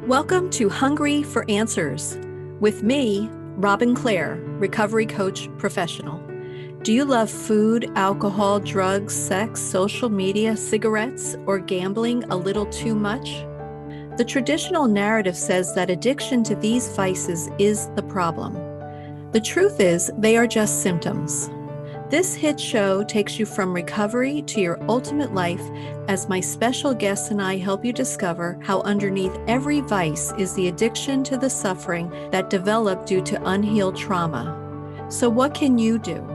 Welcome to Hungry for Answers with me, Robin Clare, recovery coach professional. Do you love food, alcohol, drugs, sex, social media, cigarettes, or gambling a little too much? The traditional narrative says that addiction to these vices is the problem. The truth is, they are just symptoms. This hit show takes you from recovery to your ultimate life as my special guests and I help you discover how underneath every vice is the addiction to the suffering that developed due to unhealed trauma. So what can you do?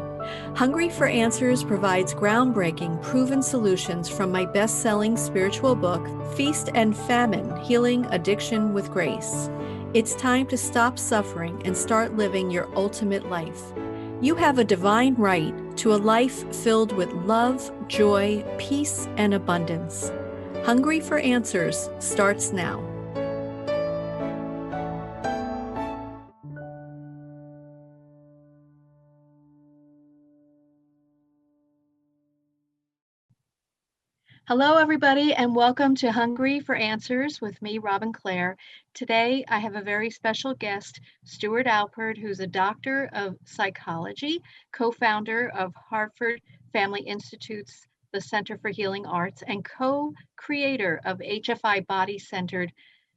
Hungry for Answers provides groundbreaking, proven solutions from my best-selling spiritual book, Feast and Famine: Healing Addiction with Grace. It's time to stop suffering and start living your ultimate life. You have a divine right to a life filled with love, joy, peace, and abundance. Hungry for Answers starts now. Hello, everybody, and welcome to Hungry for Answers with me, Robin Clare. Today, I have a very special guest, Stuart Alpert, who's a doctor of psychology, co-founder of Hartford Family Institute's the Center for Healing Arts, and co-creator of HFI Body-Centered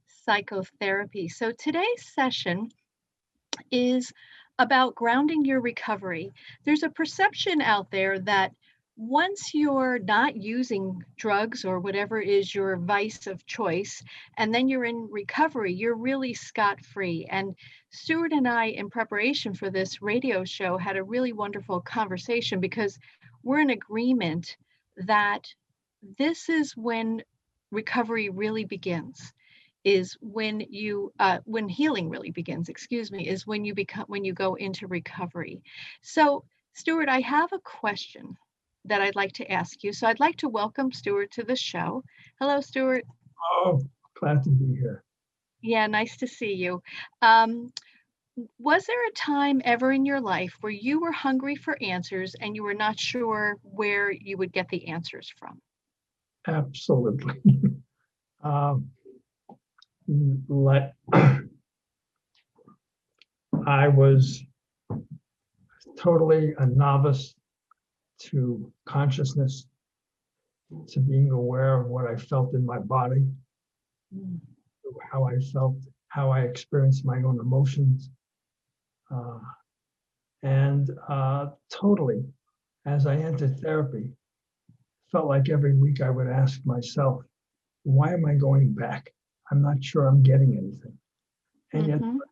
Psychotherapy. So today's session is about grounding your recovery. There's a perception out there that once you're not using drugs or whatever is your vice of choice, and then you're in recovery, you're really scot-free. And Stuart and I, in preparation for this radio show, had a really wonderful conversation because we're in agreement that this is when recovery really begins, is when you, when healing really begins, is when you go into recovery. So Stuart, I have a question that I'd like to ask you. So I'd like to welcome Stuart to the show. Hello, Stuart. Oh, glad to be here. Yeah, nice to see you. Was there a time ever in your life where you were hungry for answers and you were not sure where you would get the answers from? Absolutely. I was totally a novice to consciousness, to being aware of what I felt in my body, how I felt, how I experienced my own emotions. Totally, as I entered therapy, felt like every week I would ask myself, why am I going back? I'm not sure I'm getting anything. And yet, some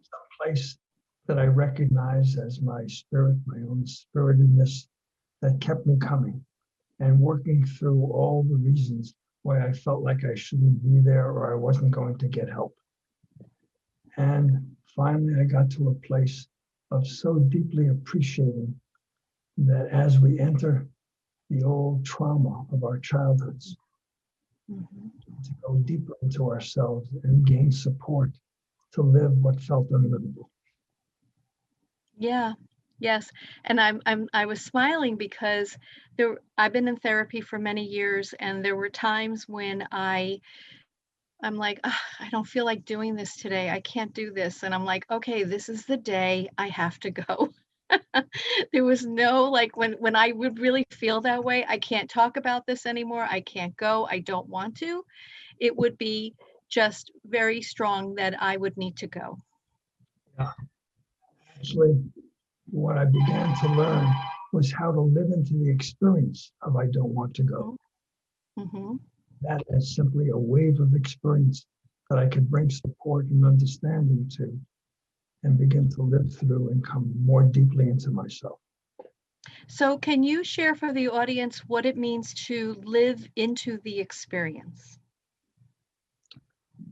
place that I recognize as my spirit, my own spiritedness, that kept me coming and working through all the reasons why I felt like I shouldn't be there or I wasn't going to get help. And finally, I got to a place of so deeply appreciating that as we enter the old trauma of our childhoods, to go deeper into ourselves and gain support to live what felt unlivable. Yeah. Yes, and I was smiling because I've been in therapy for many years, and there were times when I'm like, I don't feel like doing this today. I can't do this, and I'm like, okay, this is the day I have to go. There was no like when I would really feel that way. I can't talk about this anymore. I can't go. I don't want to. It would be just very strong that I would need to go. Yeah, actually. What I began to learn was how to live into the experience of I don't want to go. That is simply a wave of experience that I could bring support and understanding to and begin to live through and come more deeply into myself. So can you share for the audience what it means to live into the experience?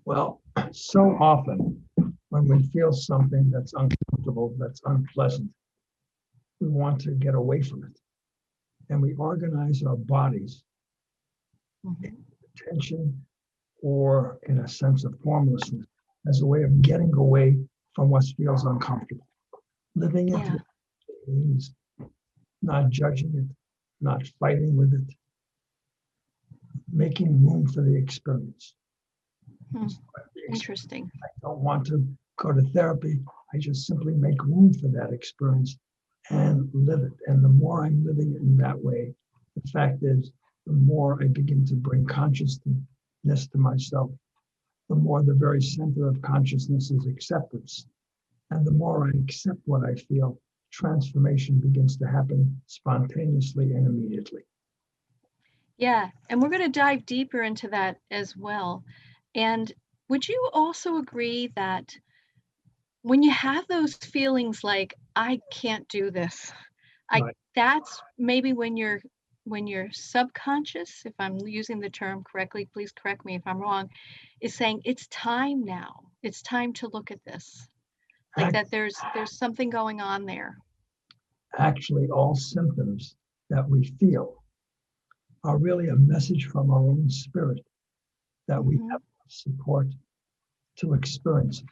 Well, so often when we feel something that's uncomfortable, that's unpleasant, we want to get away from it. And we organize our bodies in tension or in a sense of formlessness as a way of getting away from what feels uncomfortable. Living into it means not judging it, not fighting with it, making room for the experience. Interesting. I don't want to go to therapy. I just simply make room for that experience and live it. And the more I'm living it in that way, the fact is, the more I begin to bring consciousness to myself, the more the very center of consciousness is acceptance. And the more I accept what I feel, transformation begins to happen spontaneously and immediately. Yeah, and we're going to dive deeper into that as well. And would you also agree that when you have those feelings like, I can't do this, Right. that's maybe when your subconscious, if I'm using the term correctly, please correct me if I'm wrong, is saying it's time now. It's time to look at this. Like that there's something going on there. Actually, all symptoms that we feel are really a message from our own spirit that we have support to experience it.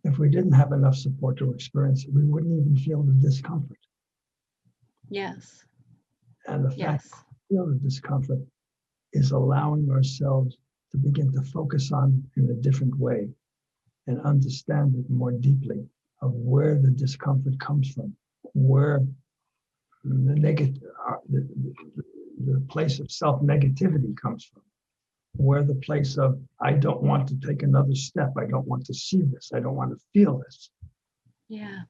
If we didn't have enough support to experience it, we wouldn't even feel the discomfort. Yes. And the fact that we feel the discomfort is allowing ourselves to begin to focus on in a different way and understand it more deeply of where the discomfort comes from, where the negative, the place of self-negativity comes from, where the place of, I don't want to take another step, I don't want to see this, I don't want to feel this. Yeah.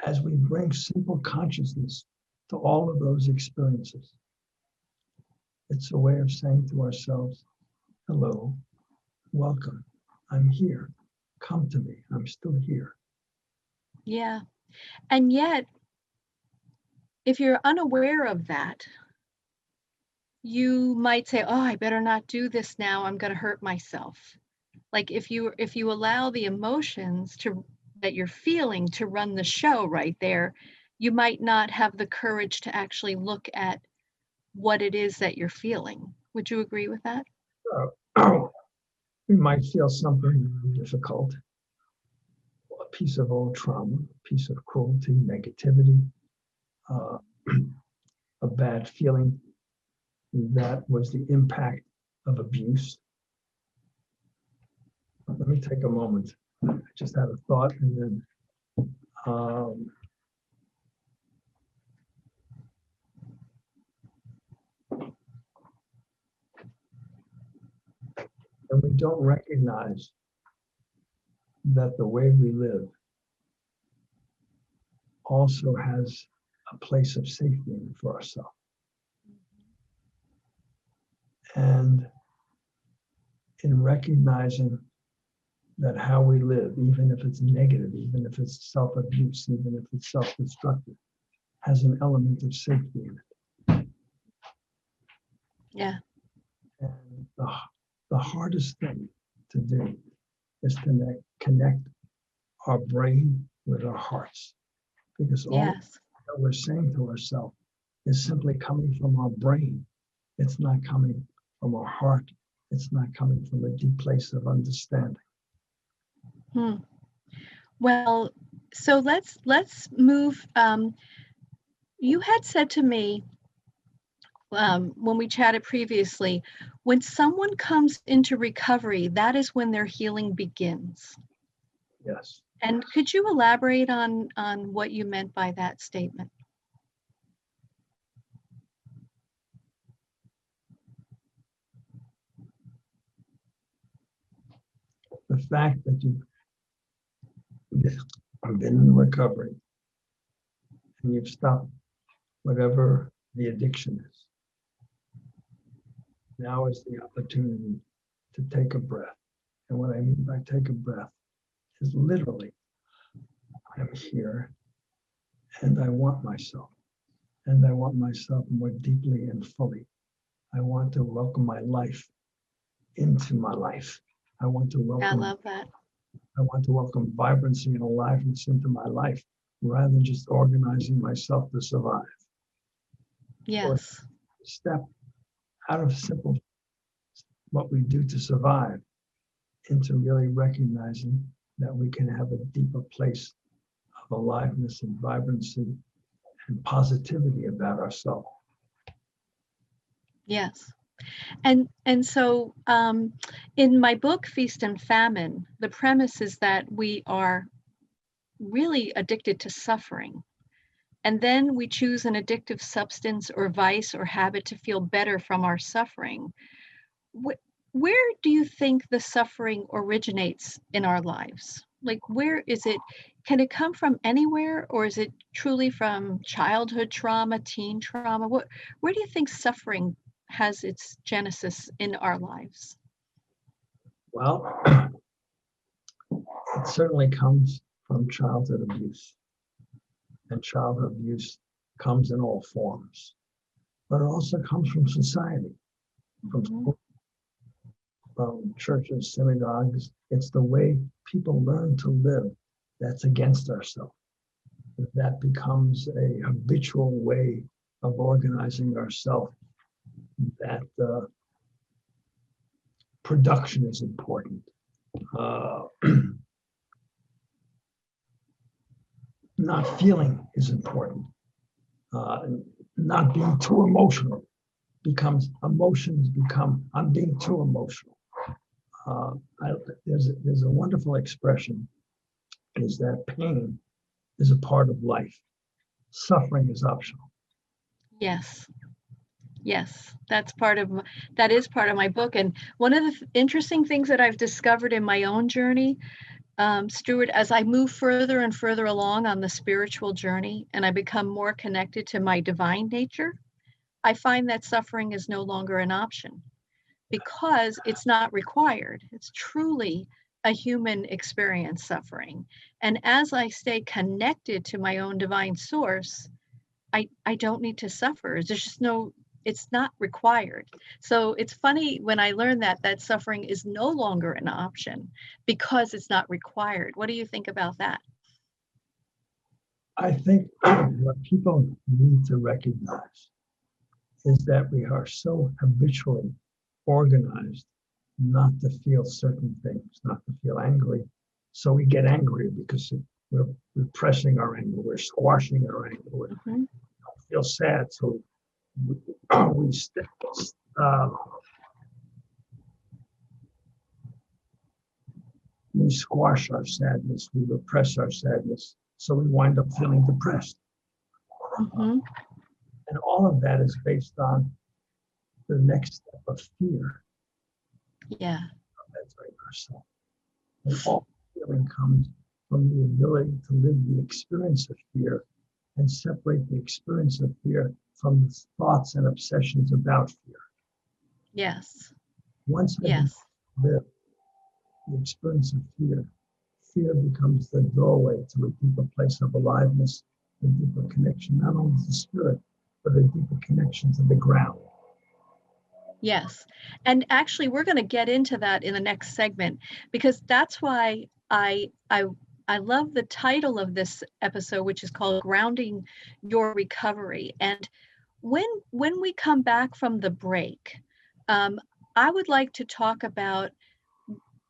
As we bring simple consciousness to all of those experiences, it's a way of saying to ourselves, hello, welcome, I'm here, come to me, I'm still here. Yeah. And yet, if you're unaware of that, you might say, oh, I better not do this now, I'm going to hurt myself. Like if you allow the emotions that you're feeling to run the show right there, you might not have the courage to actually look at what it is that you're feeling. Would you agree with that? We might feel something difficult, a piece of old trauma, a piece of cruelty, negativity, a bad feeling that was the impact of abuse. Let me take a moment. I just had a thought and then and we don't recognize that the way we live also has a place of safety in it for ourselves. And in recognizing that how we live, even if it's negative, even if it's self-abuse, even if it's self-destructive, has an element of safety in it. Yeah. And the hardest thing to do is to connect our brain with our hearts, because all that we're saying to ourselves is simply coming from our brain. It's not coming from our heart. It's not coming from a deep place of understanding. Well, so let's move. You had said to me when we chatted previously, when someone comes into recovery, that is when their healing begins. Yes. And could you elaborate on what you meant by that statement? The fact that you've been in recovery and you've stopped whatever the addiction is, now is the opportunity to take a breath. And what I mean by take a breath is literally, I'm here and I want myself. And I want myself more deeply and fully. I want to welcome my life into my life. I want to welcome. I love that. I want to welcome vibrancy and aliveness into my life rather than just organizing myself to survive. Yes. Step out of simple what we do to survive into really recognizing that we can have a deeper place of aliveness and vibrancy and positivity about ourselves. Yes. And so in my book, Feast and Famine, the premise is that we are really addicted to suffering. And then we choose an addictive substance or vice or habit to feel better from our suffering. Where do you think the suffering originates in our lives? Like, where is it? Can it come from anywhere, or is it truly from childhood trauma, teen trauma? Where do you think suffering has its genesis in our lives? Well, it certainly comes from childhood abuse. And childhood abuse comes in all forms. But it also comes from society, from school, from churches, synagogues. It's the way people learn to live that's against ourselves. That becomes a habitual way of organizing ourselves, that production is important. Not feeling is important. Not being too emotional becomes emotions become, I'm being too emotional. There's a wonderful expression, is that pain is a part of life. Suffering is optional. Yes. Yes, that is part of my book. And one of the interesting things that I've discovered in my own journey, Stuart, as I move further and further along on the spiritual journey and I become more connected to my divine nature, I find that suffering is no longer an option because it's not required. It's truly a human experience, suffering. And as I stay connected to my own divine source, I don't need to suffer. There's just it's not required. So it's funny when I learned that suffering is no longer an option because it's not required. What do you think about that? I think what people need to recognize is that we are so habitually organized not to feel certain things, not to feel angry. So we get angry because we're repressing our anger, we're squashing our anger, we don't feel sad, so we squash our sadness, we repress our sadness, so we wind up feeling depressed. And all of that is based on the next step of fear. Yeah. That's right, ourselves. And all feeling comes from the ability to live the experience of fear and separate the experience of fear from the thoughts and obsessions about fear. Yes. Once I live the experience of fear, fear becomes the doorway to a deeper place of aliveness, a deeper connection, not only to spirit, but a deeper connection to the ground. Yes. And actually, we're going to get into that in the next segment, because that's why I love the title of this episode, which is called Grounding Your Recovery. And when we come back from the break, I would like to talk about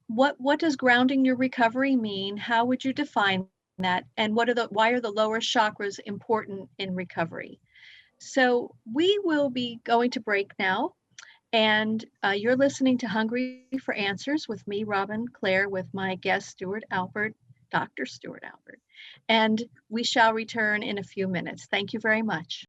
what does grounding your recovery mean? How would you define that? And why are the lower chakras important in recovery? So we will be going to break now. And you're listening to Hungry for Answers with me, Robin Clare, with my guest, Stuart Alpert, Dr. Stuart Alpert. And we shall return in a few minutes. Thank you very much.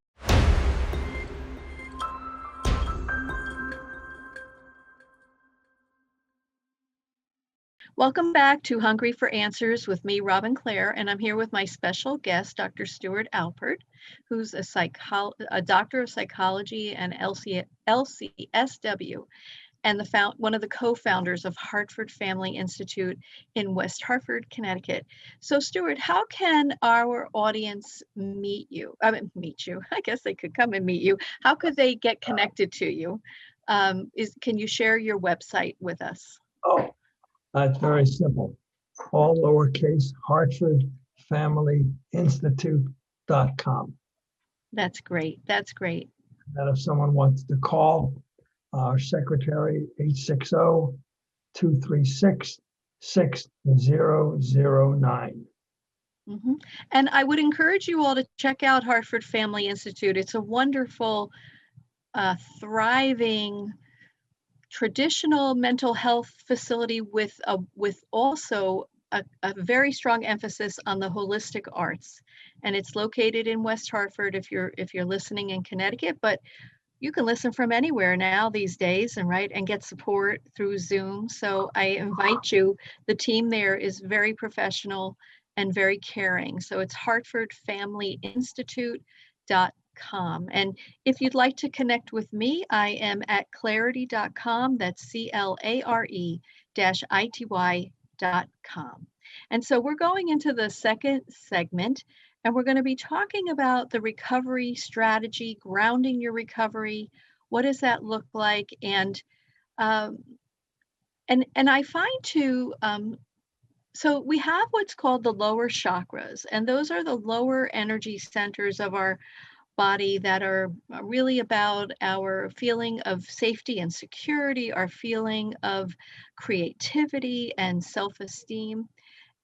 Welcome back to Hungry for Answers with me, Robin Clare, and I'm here with my special guest, Dr. Stuart Alpert, who's a doctor of psychology and LCSW, and one of the co-founders of Hartford Family Institute in West Hartford, Connecticut. So, Stuart, how can our audience meet you? I guess they could come and meet you. How could they get connected to you? Can you share your website with us? Oh, it's very simple. All lowercase, HartfordFamilyInstitute.com. That's great. That's great. And if someone wants to call our secretary, 860-236-8255. 6009. Mm-hmm. And I would encourage you all to check out Hartford Family Institute. It's a wonderful, thriving, traditional mental health facility with also a very strong emphasis on the holistic arts. And it's located in West Hartford if you're listening in Connecticut, but you can listen from anywhere now these days and get support through Zoom. So I invite you. The team there is very professional and very caring. So it's hartfordfamilyinstitute.com. And if you'd like to connect with me, I am at clarity.com. That's CLARE-ITY.com. And so we're going into the second segment, and we're going to be talking about the recovery strategy, grounding your recovery. What does that look like? And I find too, so we have what's called the lower chakras, and those are the lower energy centers of our body that are really about our feeling of safety and security, our feeling of creativity and self-esteem.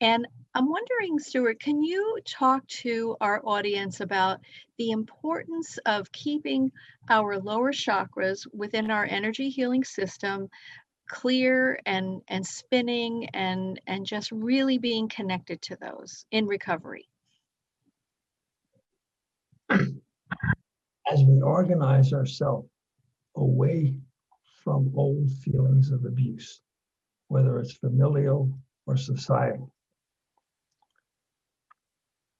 And I'm wondering, Stuart, can you talk to our audience about the importance of keeping our lower chakras within our energy healing system clear and spinning and just really being connected to those in recovery? As we organize ourselves away from old feelings of abuse, whether it's familial or societal,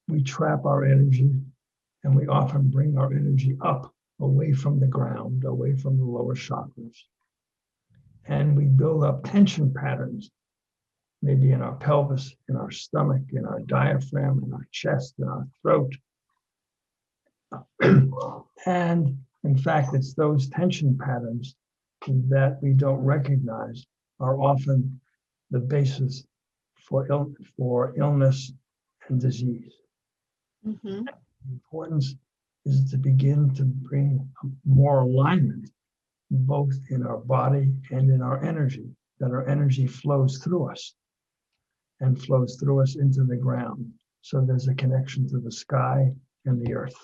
we trap our energy, and we often bring our energy up away from the ground, away from the lower chakras. And we build up tension patterns, maybe in our pelvis, in our stomach, in our diaphragm, in our chest, in our throat. And in fact, it's those tension patterns that we don't recognize are often the basis for illness and disease. Mm-hmm. The importance is to begin to bring more alignment both in our body and in our energy, that our energy flows through us and flows through us into the ground. So there's a connection to the sky and the earth.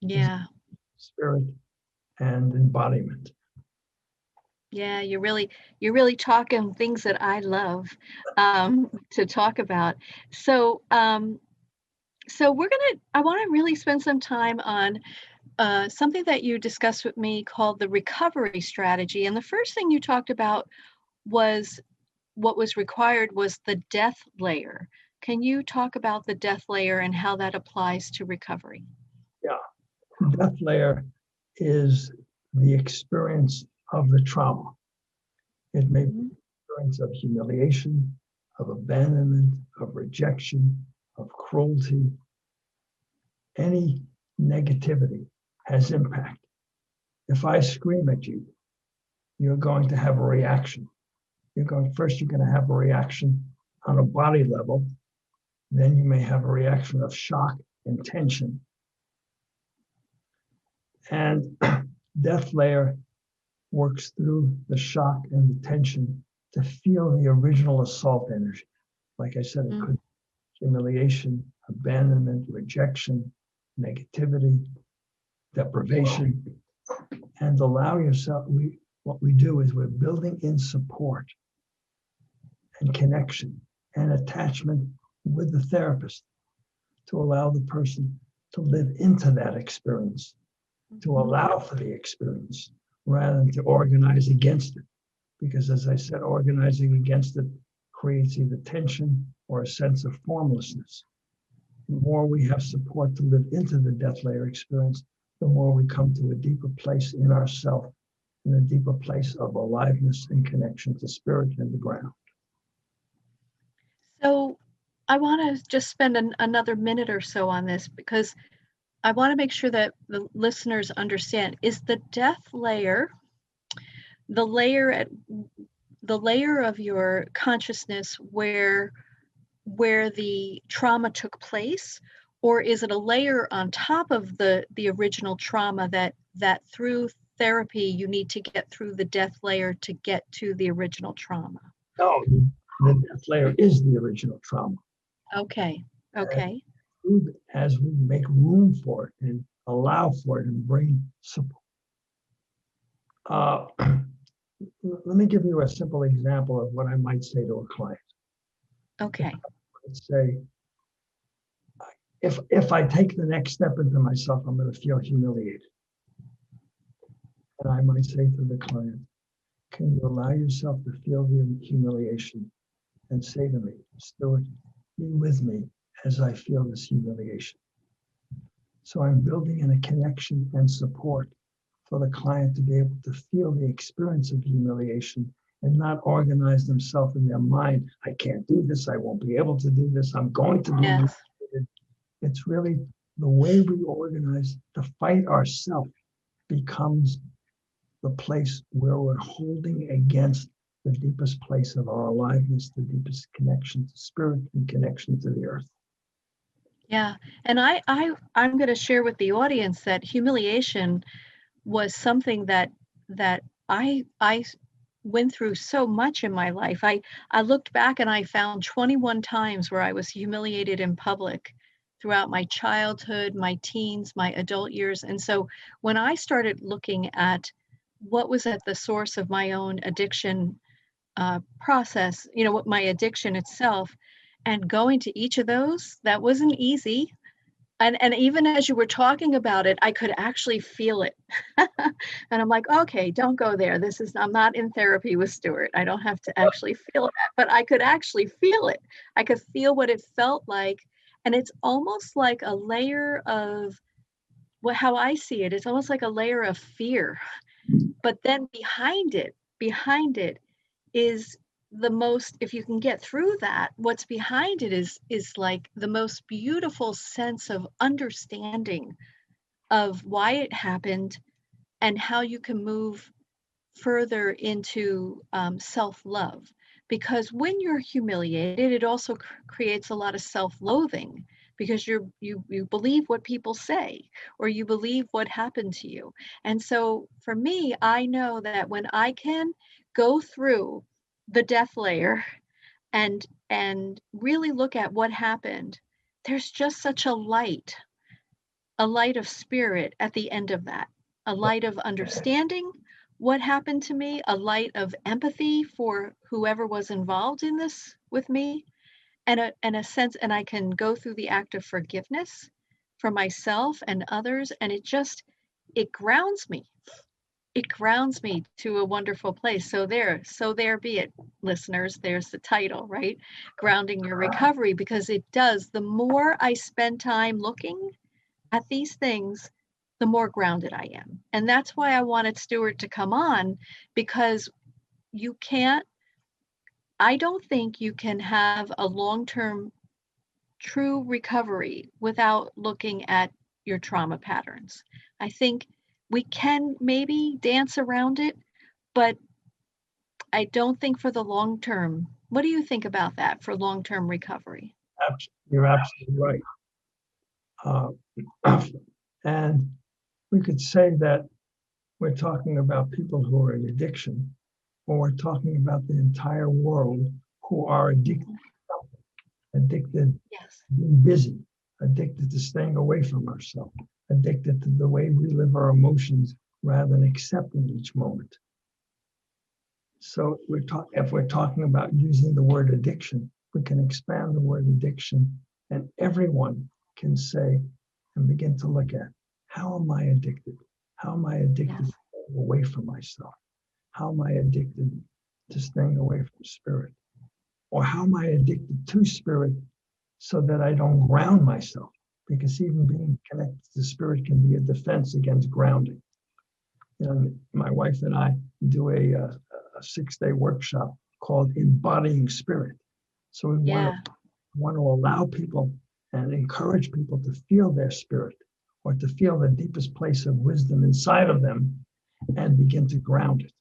Yeah. Spirit and embodiment. Yeah, you're really talking things that I love to talk about. So I want to really spend some time on something that you discussed with me called the recovery strategy. And the first thing you talked about was what was required was the death layer. Can you talk about the death layer and how that applies to recovery? Yeah, death layer is the experience of the trauma. It may be the experience of humiliation, of abandonment, of rejection, of cruelty. Any negativity has impact. If I scream at you, you're going to have a reaction. You're going to have a reaction on a body level. Then you may have a reaction of shock and tension. And death layer works through the shock and the tension to feel the original assault energy. Like I said, it could be humiliation, abandonment, rejection, negativity, deprivation, and allow yourself. What we do is we're building in support and connection and attachment with the therapist to allow the person to live into that experience, to allow for the experience rather than to organize against it. Because as I said, organizing against it creates either tension or a sense of formlessness. The more we have support to live into the death layer experience, the more we come to a deeper place in ourself, in a deeper place of aliveness and connection to spirit and the ground. So I want to just spend another minute or so on this because I want to make sure that the listeners understand, is the death layer the layer of your consciousness where the trauma took place, or is it a layer on top of the original trauma that through therapy you need to get through the death layer to get to the original trauma? No, the death layer is the original trauma. Okay. Okay. As we make room for it and allow for it and bring support. Let me give you a simple example of what I might say to a client. Okay. Let's say, if I take the next step into myself, I'm going to feel humiliated. And I might say to the client, can you allow yourself to feel the humiliation and say to me, Stuart, be with me as I feel this humiliation. So I'm building in a connection and support for the client to be able to feel the experience of humiliation and not organize themselves in their mind. I can't do this. I won't be able to do this. I'm going to be Yes. humiliated. It's really the way we organize to fight ourselves becomes the place where we're holding against the deepest place of our aliveness, the deepest connection to spirit and connection to the earth. Yeah. And I'm going to share with the audience that humiliation was something that I went through so much in my life. I looked back and I found 21 times where I was humiliated in public throughout my childhood, my teens, my adult years. And so when I started looking at what was at the source of my own addiction process, what my addiction itself, and going to each of those, that wasn't easy. And even as you were talking about it, I could actually feel it. And I'm like, okay, don't go there. I'm not in therapy with Stuart. I don't have to actually feel that, but I could actually feel it. I could feel what it felt like. And it's almost like a layer of how I see it, it's almost like a layer of fear. But then behind it is the most, if you can get through that, what's behind it is like the most beautiful sense of understanding of why it happened and how you can move further into self-love. Because when you're humiliated, it also creates a lot of self-loathing because you believe what people say or you believe what happened to you. And so for me, I know that when I can go through the death layer and really look at what happened, there's just such a light of spirit at the end of that, a light of understanding what happened to me, a light of empathy for whoever was involved in this with me, and a sense, and I can go through the act of forgiveness for myself and others, and it grounds me. It grounds me to a wonderful place. So there be it, listeners. There's the title, right? Grounding your recovery, because it does. The more I spend time looking at these things, the more grounded I am. And that's why I wanted Stuart to come on, because I don't think you can have a long-term true recovery without looking at your trauma patterns. I think we can maybe dance around it, but I don't think for the long term. What do you think about that for long-term recovery? You're absolutely right. And we could say that we're talking about people who are in addiction, or we're talking about the entire world who are addicted Yes. to being busy, addicted to staying away from ourselves, addicted to the way we live our emotions rather than accepting each moment. So if we're talking about using the word addiction, we can expand the word addiction, and everyone can say and begin to look at, how am I addicted? How am I addicted to staying away from myself? How am I addicted to staying away from spirit? Or how am I addicted to spirit so that I don't ground myself? Because even being connected to spirit can be a defense against grounding. My wife and I do a 6-day workshop called Embodying Spirit. So we want to allow people and encourage people to feel their spirit, or to feel the deepest place of wisdom inside of them, and begin to ground it,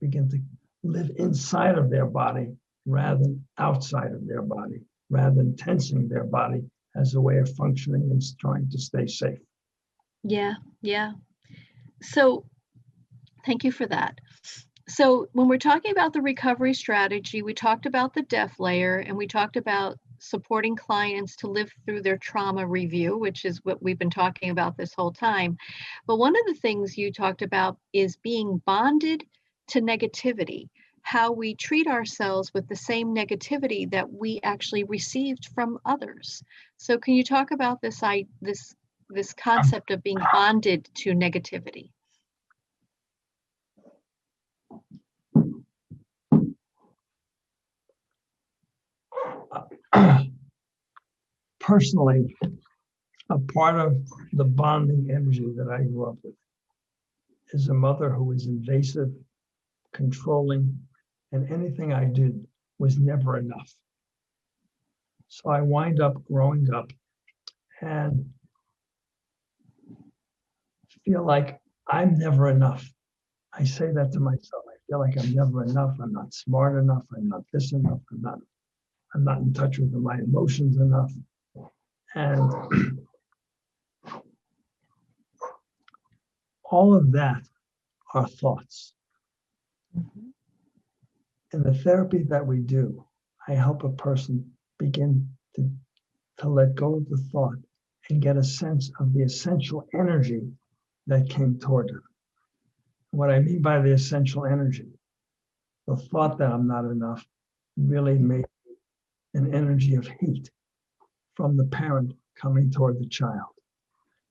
begin to live inside of their body rather than outside of their body, rather than tensing their body as a way of functioning and trying to stay safe. Yeah. So thank you for that. So when we're talking about the recovery strategy, we talked about the death layer and we talked about supporting clients to live through their trauma review, which is what we've been talking about this whole time. But one of the things you talked about is being bonded to negativity, how we treat ourselves with the same negativity that we actually received from others. So can you talk about this concept of being bonded to negativity? Personally, a part of the bonding energy that I grew up with is a mother who was invasive, controlling, and anything I did was never enough. So I wind up growing up and feel like I'm never enough. I say that to myself. I feel like I'm never enough. I'm not smart enough. I'm not this enough. I'm not in touch with my emotions enough. And all of that are thoughts. Mhm. In the therapy that we do, I help a person begin to let go of the thought and get a sense of the essential energy that came toward her. What I mean by the essential energy, the thought that I'm not enough really made an energy of hate from the parent coming toward the child.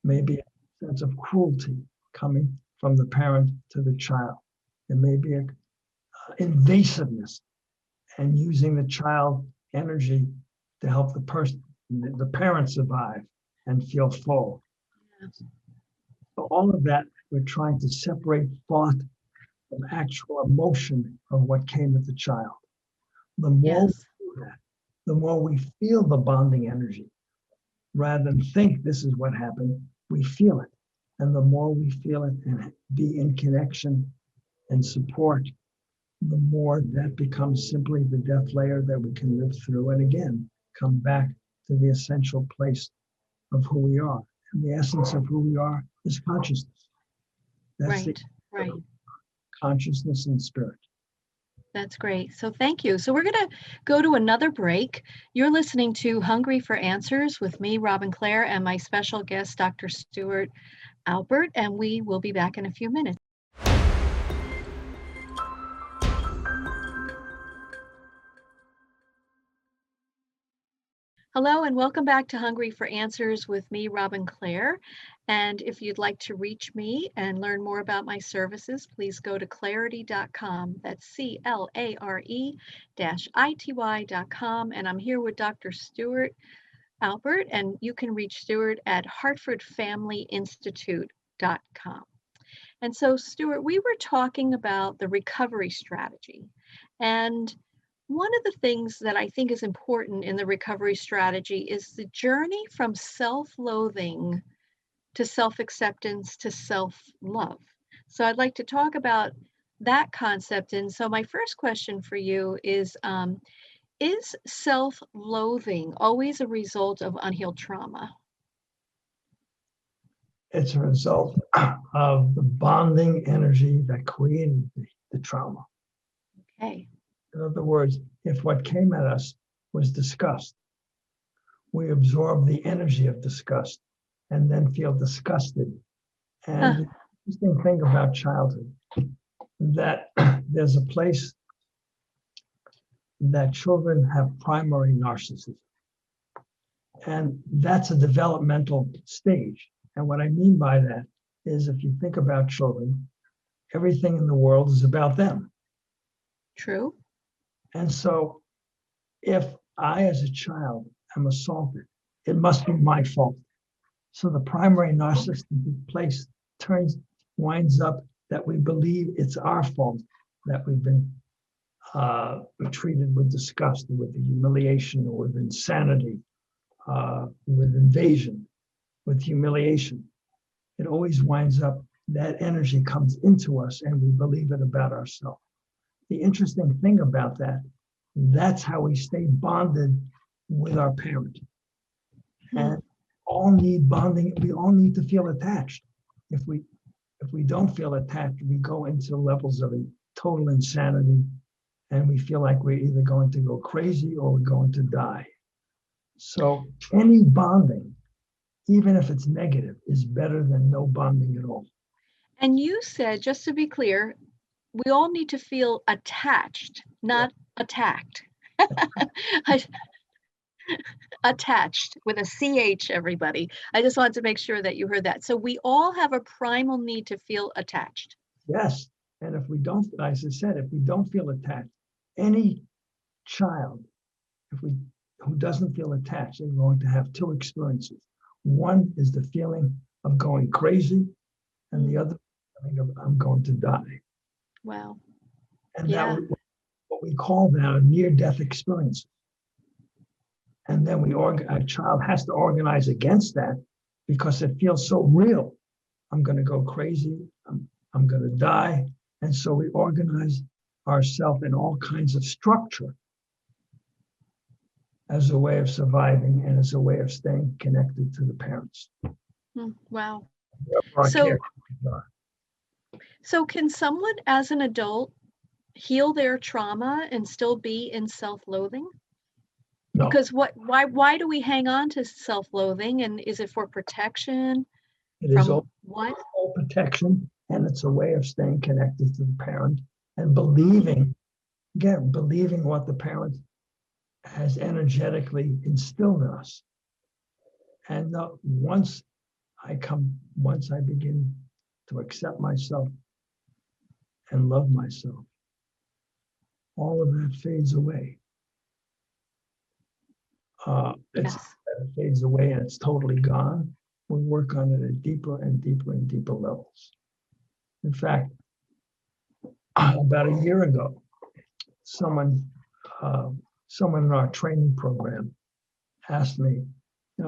Maybe a sense of cruelty coming from the parent to the child. It may be an invasiveness and using the child energy to help the person, the parent survive and feel full. Yes. So all of that, we're trying to separate thought from actual emotion of what came with the child. The more we Yes. do that, the more we feel the bonding energy. Rather than think this is what happened, we feel it. And the more we feel it and be in connection and support, the more that becomes simply the death layer that we can live through and again come back to the essential place of who we are. And the essence of who we are is consciousness. That's the Right. consciousness and spirit. That's great. So thank you. So we're going to go to another break. You're listening to Hungry for Answers with me, Robin Clare, and my special guest, Dr. Stuart Alpert, and we will be back in a few minutes. Hello and welcome back to Hungry for Answers with me, Robin Clare. And if you'd like to reach me and learn more about my services, please go to clarity.com. That's CLARE-ITY.com. And I'm here with Dr. Stuart Alpert, and you can reach Stuart at hartfordfamilyinstitute.com. And so, Stuart, we were talking about the recovery strategy. And one of the things that I think is important in the recovery strategy is the journey from self-loathing to self-acceptance to self-love. So I'd like to talk about that concept. And so my first question for you is self-loathing always a result of unhealed trauma? It's a result of the bonding energy that created the trauma. Okay. In other words, if what came at us was disgust, we absorb the energy of disgust and then feel disgusted. And the interesting thing about childhood, that there's a place that children have primary narcissism. And that's a developmental stage. And what I mean by that is if you think about children, everything in the world is about them. True. And so if I, as a child, am assaulted, it must be my fault. So the primary narcissistic place winds up that we believe it's our fault that we've been treated with disgust, with humiliation, or with insanity, with invasion, with humiliation. It always winds up that energy comes into us and we believe it about ourselves. The interesting thing about that's how we stay bonded with our parent. And all need bonding. We all need to feel attached. If we don't feel attached, we go into levels of total insanity, and we feel like we're either going to go crazy or we're going to die. So any bonding, even if it's negative, is better than no bonding at all. And you said, just to be clear, we all need to feel attached, not attacked. Attached with a CH, everybody. I just wanted to make sure that you heard that. So we all have a primal need to feel attached. Yes. And if we don't, as I said, if we don't feel attached, any child, who doesn't feel attached, is going to have two experiences. One is the feeling of going crazy, and the other feeling of I'm going to die. Wow. And that what we call now near-death experience. And then a child has to organize against that because it feels so real. I'm going to go crazy. I'm going to die. And so we organize ourselves in all kinds of structure as a way of surviving and as a way of staying connected to the parents. Wow. So can someone as an adult heal their trauma and still be in self-loathing? No. Because why do we hang on to self-loathing, and is it for protection? It is all protection, and it's a way of staying connected to the parent and believing what the parent has energetically instilled in us. And once I begin to accept myself and love myself, all of that fades away. It fades away and it's totally gone. We work on it at deeper and deeper and deeper levels. In fact, about a year ago, someone in our training program asked me,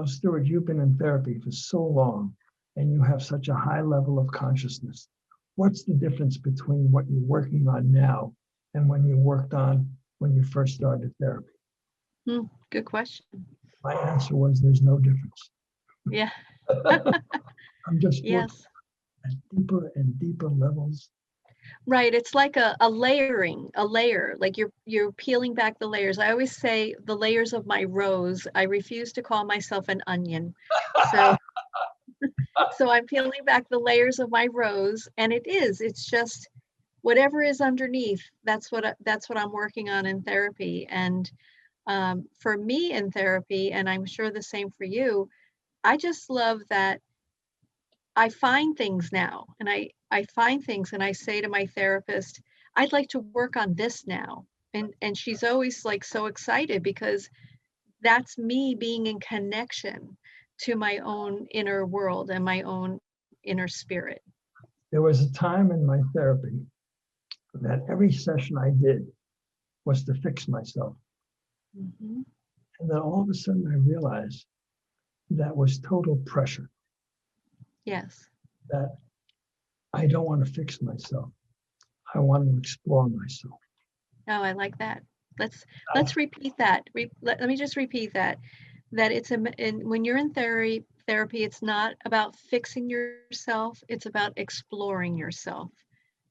Stuart, you've been in therapy for so long and you have such a high level of consciousness. What's the difference between what you're working on now and when you worked on when you first started therapy? Good question. My answer was there's no difference. Yeah. I'm just working at deeper and deeper levels. Right. It's like a layer, like you're peeling back the layers. I always say the layers of my rose. I refuse to call myself an onion. So I'm peeling back the layers of my rose, and it's just whatever is underneath. That's what I'm working on in therapy. And for me in therapy, and I'm sure the same for you, I just love that I find things now, and I find things and I say to my therapist, I'd like to work on this now. And she's always like so excited because that's me being in connection to my own inner world and my own inner spirit. There was a time in my therapy that every session I did was to fix myself. Mm-hmm. And then all of a sudden I realized that was total pressure. Yes. That I don't want to fix myself. I want to explore myself. Oh, I like that. Let's repeat that. Let me just repeat that. That when you're in therapy, it's not about fixing yourself. It's about exploring yourself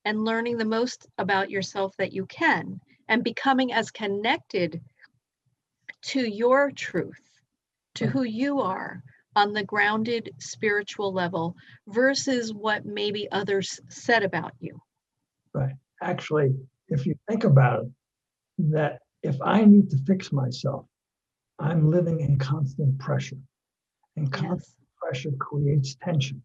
and learning the most about yourself that you can, and becoming as connected to your truth, to who you are on the grounded spiritual level versus what maybe others said about you. Right. Actually, if you think about it, that if I need to fix myself, I'm living in constant pressure. And constant pressure creates tension.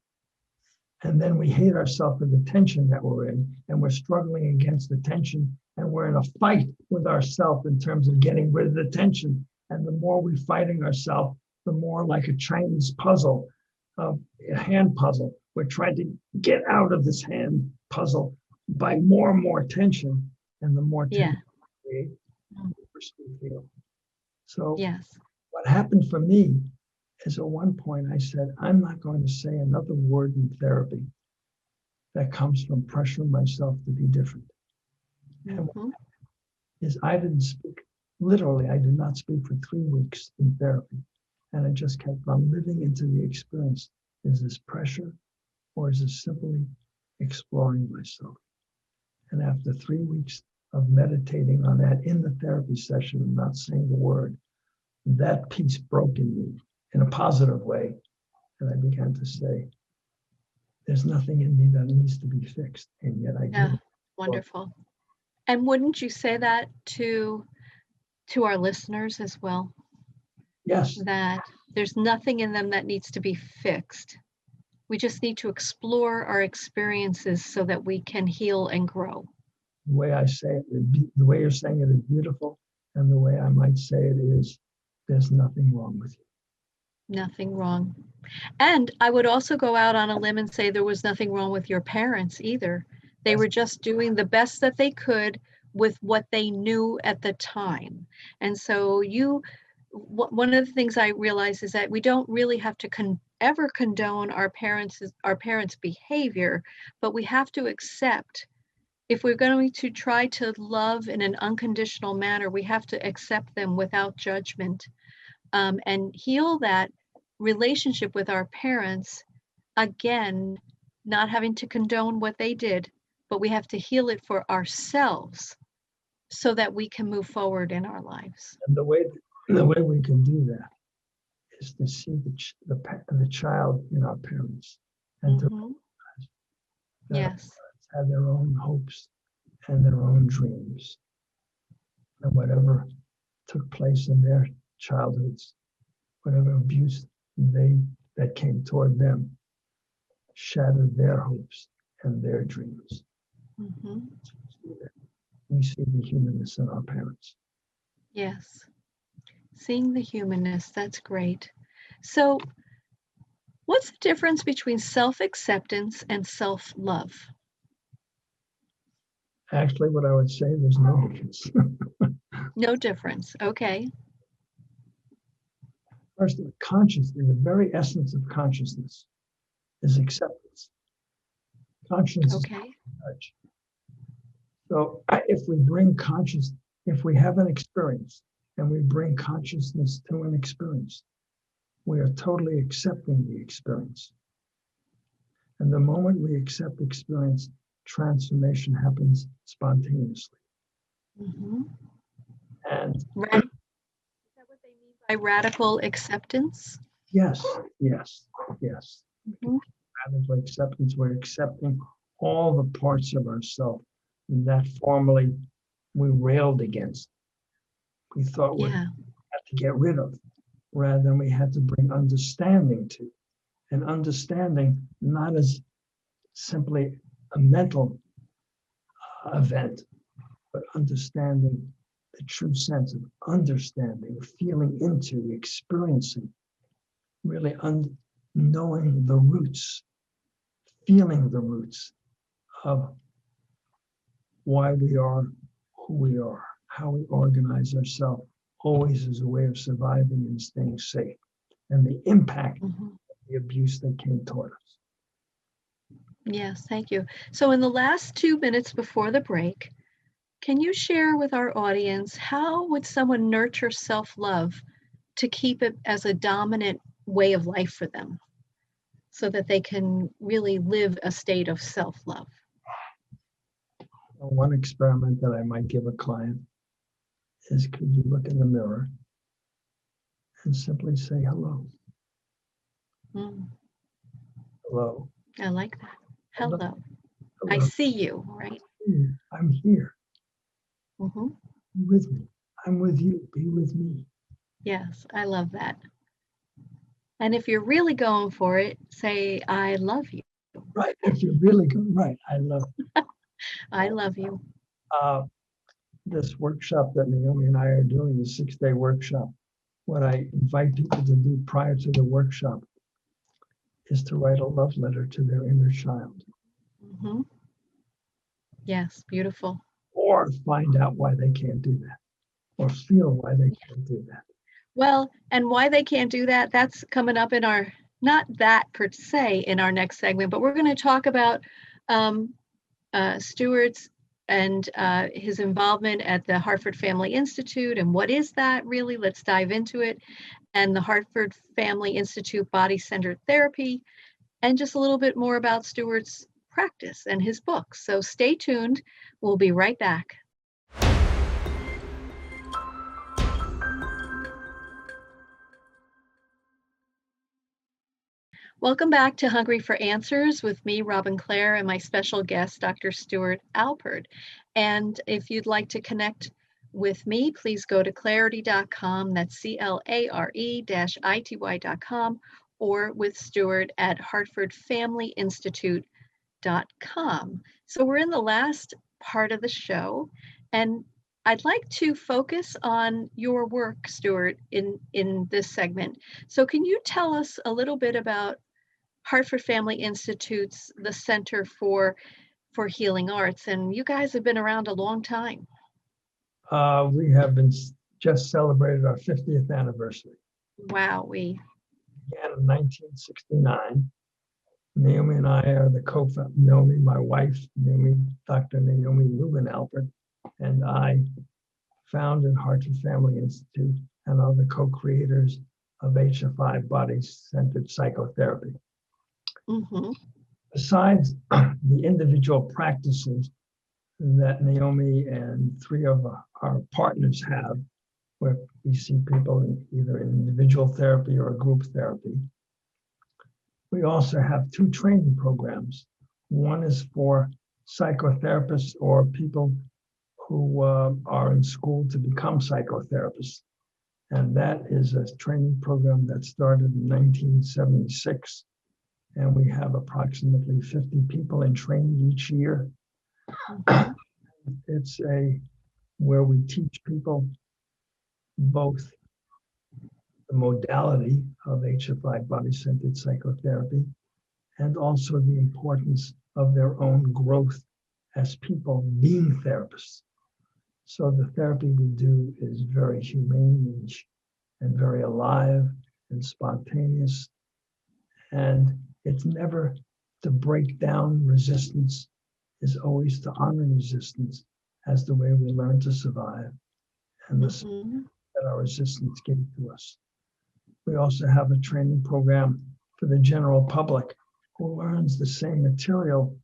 And then we hate ourselves for the tension that we're in, and we're struggling against the tension, and we're in a fight with ourselves in terms of getting rid of the tension. And the more we're fighting ourselves, the more like a Chinese puzzle, a hand puzzle, we're trying to get out of this hand puzzle by more and more tension, and the more tension we create, the worse we feel. So what happened for me is at one point I said, I'm not going to say another word in therapy that comes from pressuring myself to be different. And what is I didn't speak, literally, I did not speak for 3 weeks in therapy. And I just kept on living into the experience. Is this pressure, or is this simply exploring myself? And after 3 weeks of meditating on that in the therapy session and not saying the word, that peace broke in me in a positive way. And I began to say, there's nothing in me that needs to be fixed. And yet I Yeah, do. wonderful. And wouldn't you say that to our listeners as well? Yes. That there's nothing in them that needs to be fixed. We just need to explore our experiences so that we can heal and grow. The way I say it, the way you're saying it is beautiful. And the way I might say it is, there's nothing wrong with you. Nothing wrong. And I would also go out on a limb and say there was nothing wrong with your parents either. They were just doing the best that they could with what they knew at the time. And so one of the things I realize is that we don't really have to ever condone our parents' behavior, but we have to accept, if we're going to try to love in an unconditional manner, we have to accept them without judgment, and heal that relationship with our parents. Again, not having to condone what they did, but we have to heal it for ourselves so that we can move forward in our lives. And the way we can do that is to see the child in our parents and to realize that our parents have their own hopes and their own dreams. And whatever took place in their childhoods, whatever abuse that came toward them, shattered their hopes and their dreams. We see the humanness in our parents. Yes. Seeing the humanness, that's great. So what's the difference between self-acceptance and self-love? Actually, what I would say, there's no difference. No difference. Okay. First, consciousness, the very essence of consciousness is acceptance. Consciousness is touch. So if we have an experience and we bring consciousness to an experience, we are totally accepting the experience. And the moment we accept experience, transformation happens spontaneously. And is that what they mean by radical acceptance? Yes. Radical acceptance, we're accepting all the parts of ourselves that formerly we railed against. We thought we had to get rid of, rather than we had to bring understanding to. And understanding not as simply a mental event, but understanding the true sense of understanding, feeling into, experiencing, really knowing the roots, feeling the roots of why we are who we are, how we organize ourselves, always as a way of surviving and staying safe, and the impact of the abuse that came toward us. Yes, thank you. So in the last 2 minutes before the break, can you share with our audience, how would someone nurture self-love to keep it as a dominant way of life for them so that they can really live a state of self-love? One experiment that I might give a client is, could you look in the mirror and simply say hello? Hello. I like that. Hello. Hello. I see you, right? I'm here. Be with me. I'm with you. Be with me. Yes, I love that. And if you're really going for it, say, I love you. Right. If you're really going, right. I love you. I love you. This workshop that Naomi and I are doing, the 6-day workshop, what I invite people to do prior to the workshop is to write a love letter to their inner child. Yes, beautiful. Or find out why they can't do that, or feel why they can't do that. Well, and why they can't do that, that's coming up in our, not that per se in our next segment, but we're going to talk about Stuart's and his involvement at the Hartford Family Institute, and what is that really? Let's dive into it. And the Hartford Family Institute Body-Centered Therapy, and just a little bit more about Stuart's practice and his books. So stay tuned. We'll be right back. Welcome back to Hungry for Answers with me, Robin Clare, and my special guest, Dr. Stuart Alpert. And if you'd like to connect with me, please go to clarity.com. That's CLARE-ITY.com, or with Stuart at hartfordfamilyinstitute.com. So we're in the last part of the show, and I'd like to focus on your work, Stuart, in this segment. So can you tell us a little bit about Hartford Family Institute's the Center for Healing Arts, and you guys have been around a long time. We have just celebrated our 50th anniversary. Wow, we began in 1969. Naomi and I are the co-founders. Naomi, my wife, Dr. Naomi Lubin Alpert, and I founded Hartford Family Institute and are the co-creators of HFI body-centered psychotherapy. Mm-hmm. Besides the individual practices that Naomi and three of our partners have, where we see people either in individual therapy or group therapy, we also have two training programs. One is for psychotherapists or people who are in school to become psychotherapists. And that is a training program that started in 1976. And we have approximately 50 people in training each year. It's where we teach people both the modality of HFI body-centered psychotherapy and also the importance of their own growth as people being therapists. So the therapy we do is very humane and very alive and spontaneous. And it's never to break down resistance, is always to honor resistance as the way we learn to survive and the support that our resistance gave to us. We also have a training program for the general public who learns the same material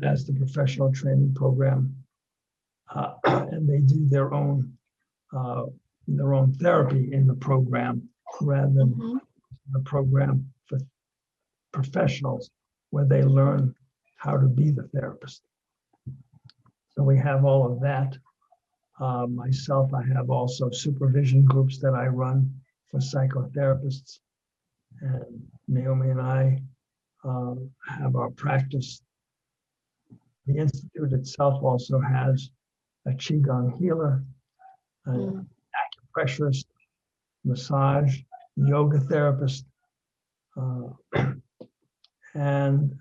as the professional training program, and they do their own therapy in the program rather than the program for professionals where they learn how to be the therapist. So we have all of that. Myself, I have also supervision groups that I run for psychotherapists. And Naomi and I have our practice. The Institute itself also has a Qigong healer, an acupressurist, massage, yoga therapist, and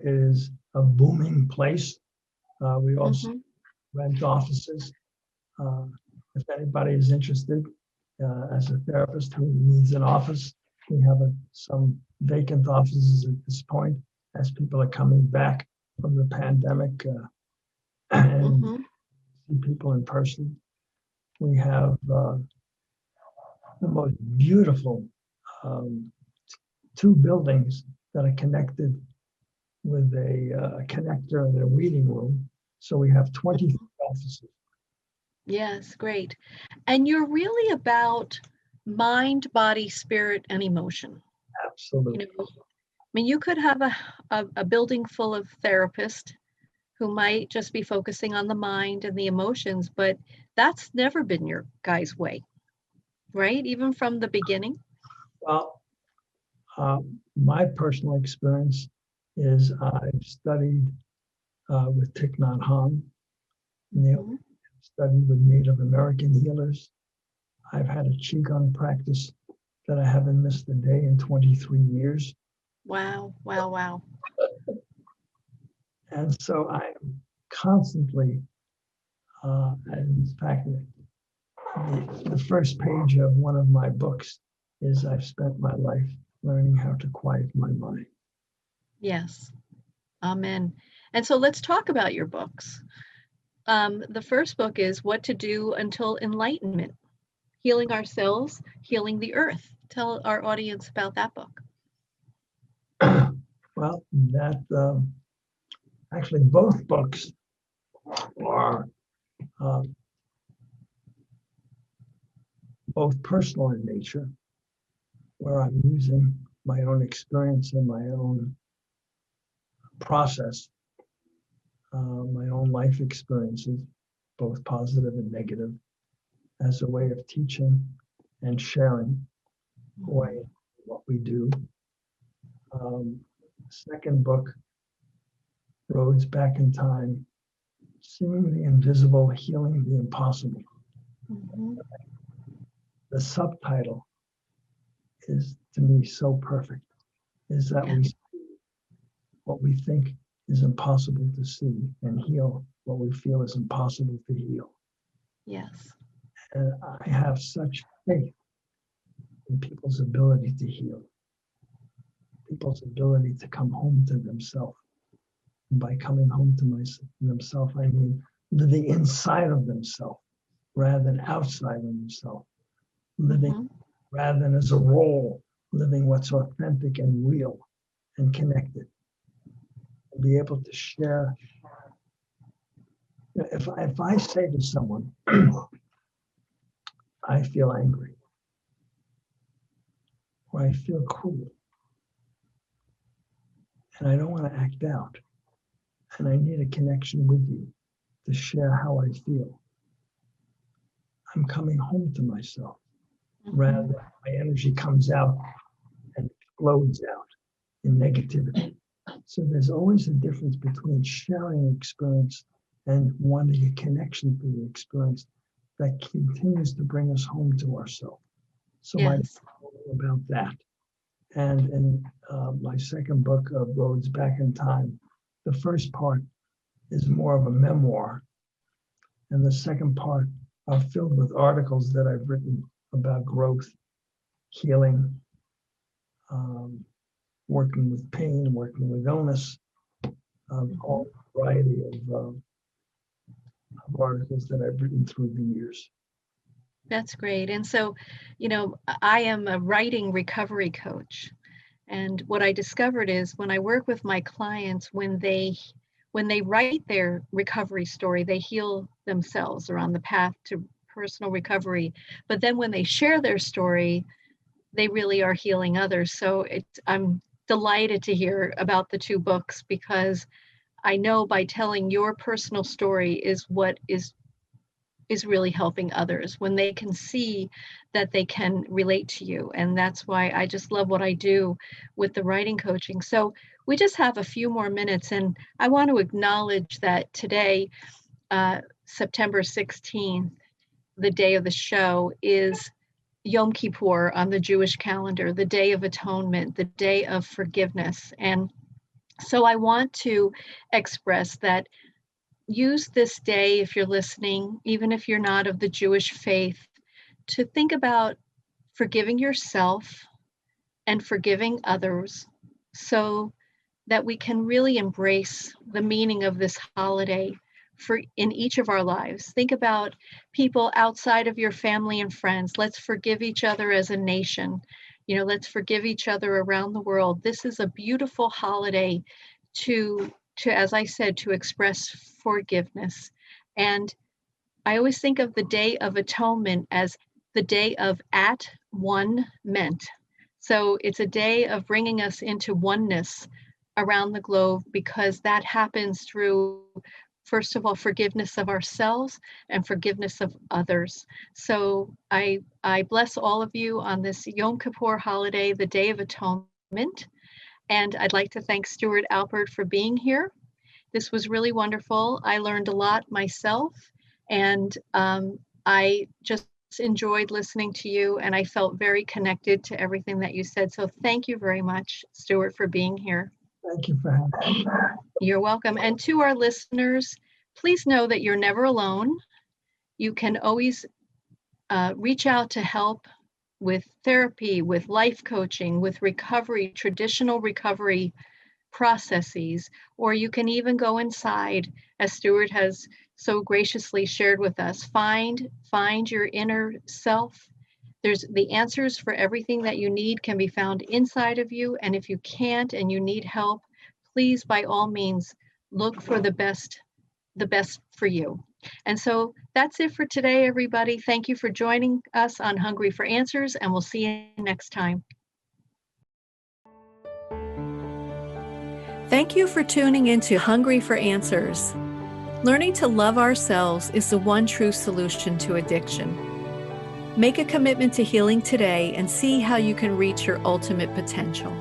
it is a booming place. We also rent offices. If anybody is interested as a therapist who needs an office, we have some vacant offices at this point as people are coming back from the pandemic and see people in person. We have the most beautiful two buildings that are connected with a connector and a reading room. So we have 23 offices. Yes, great. And you're really about mind, body, spirit, and emotion. Absolutely. I mean, you could have a building full of therapists who might just be focusing on the mind and the emotions, but that's never been your guys' way, right? Even from the beginning? Well, my personal experience is I've studied with Thich Nhat Hanh, studied with Native American healers. I've had a Qigong practice that I haven't missed a day in 23 years. Wow, wow, wow. And so I am constantly, in fact, the first page of one of my books is I've spent my life learning how to quiet my mind. Yes. Amen. And so let's talk about your books. The first book is What to Do Until Enlightenment, Healing Ourselves, Healing the Earth. Tell our audience about that book. Well, that Actually, both books are both personal in nature, where I'm using my own experience and my own process, my own life experiences, both positive and negative, as a way of teaching and sharing what we do. Second book, Roads Back in Time, Seeing the Invisible, Healing the Impossible. Mm-hmm. The subtitle is, to me, so perfect, is that we see what we think is impossible to see and heal what we feel is impossible to heal. Yes. And I have such faith in people's ability to heal, people's ability to come home to themselves. And by coming home to themselves, I mean living inside of themselves rather than outside of themselves, living rather than as a role, living what's authentic and real and connected. And be able to share. If I say to someone, I feel angry, or I feel cruel, and I don't want to act out, and I need a connection with you to share how I feel, I'm coming home to myself, rather than my energy comes out and explodes out in negativity. So there's always a difference between sharing an experience and wanting a connection to the experience that continues to bring us home to ourselves. So I know about that. And in my second book of Roads Back in Time, the first part is more of a memoir, and the second part are filled with articles that I've written about growth, healing, working with pain, working with illness, all variety of articles that I've written through the years. That's great. And so, I am a writing recovery coach. And what I discovered is when I work with my clients, when they write their recovery story, they heal themselves or on the path to personal recovery. But then when they share their story, they really are healing others. So I'm delighted to hear about the two books, because I know by telling your personal story is what is really helping others, when they can see that they can relate to you. And that's why I just love what I do with the writing coaching. So we just have a few more minutes, and I want to acknowledge that today, September 16th, the day of the show, is Yom Kippur on the Jewish calendar, the Day of Atonement, the Day of Forgiveness. And so I want to express that use this day, if you're listening, even if you're not of the Jewish faith, to think about forgiving yourself and forgiving others, so that we can really embrace the meaning of this holiday in each of our lives. Think about people outside of your family and friends. Let's forgive each other as a nation. Let's forgive each other around the world. This is a beautiful holiday to, as I said, to express forgiveness. And I always think of the Day of Atonement as the day of at one meant. So it's a day of bringing us into oneness around the globe, because that happens through, first of all, forgiveness of ourselves and forgiveness of others. So I bless all of you on this Yom Kippur holiday, the Day of Atonement. And I'd like to thank Stuart Alpert for being here. This was really wonderful. I learned a lot myself, and I just enjoyed listening to you, and I felt very connected to everything that you said. So thank you very much, Stuart, for being here. Thank you for having me. You're welcome. And to our listeners, please know that you're never alone. You can always reach out to help with therapy, with life coaching, with recovery, traditional recovery processes, or you can even go inside, as Stuart has so graciously shared with us. Find your inner self. There's the answers for everything that you need can be found inside of you. And if you can't and you need help, please, by all means, look for the best for you. And so that's it for today, everybody. Thank you for joining us on Hungry for Answers, and we'll see you next time. Thank you for tuning into Hungry for Answers. Learning to love ourselves is the one true solution to addiction. Make a commitment to healing today and see how you can reach your ultimate potential.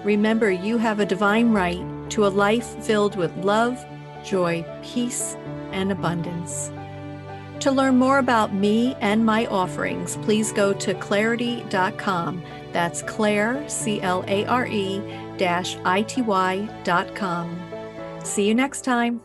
Remember, you have a divine right to a life filled with love, joy, peace, and abundance. To learn more about me and my offerings, please go to clarity.com. That's Clare, CLARE-ITY.com. See you next time.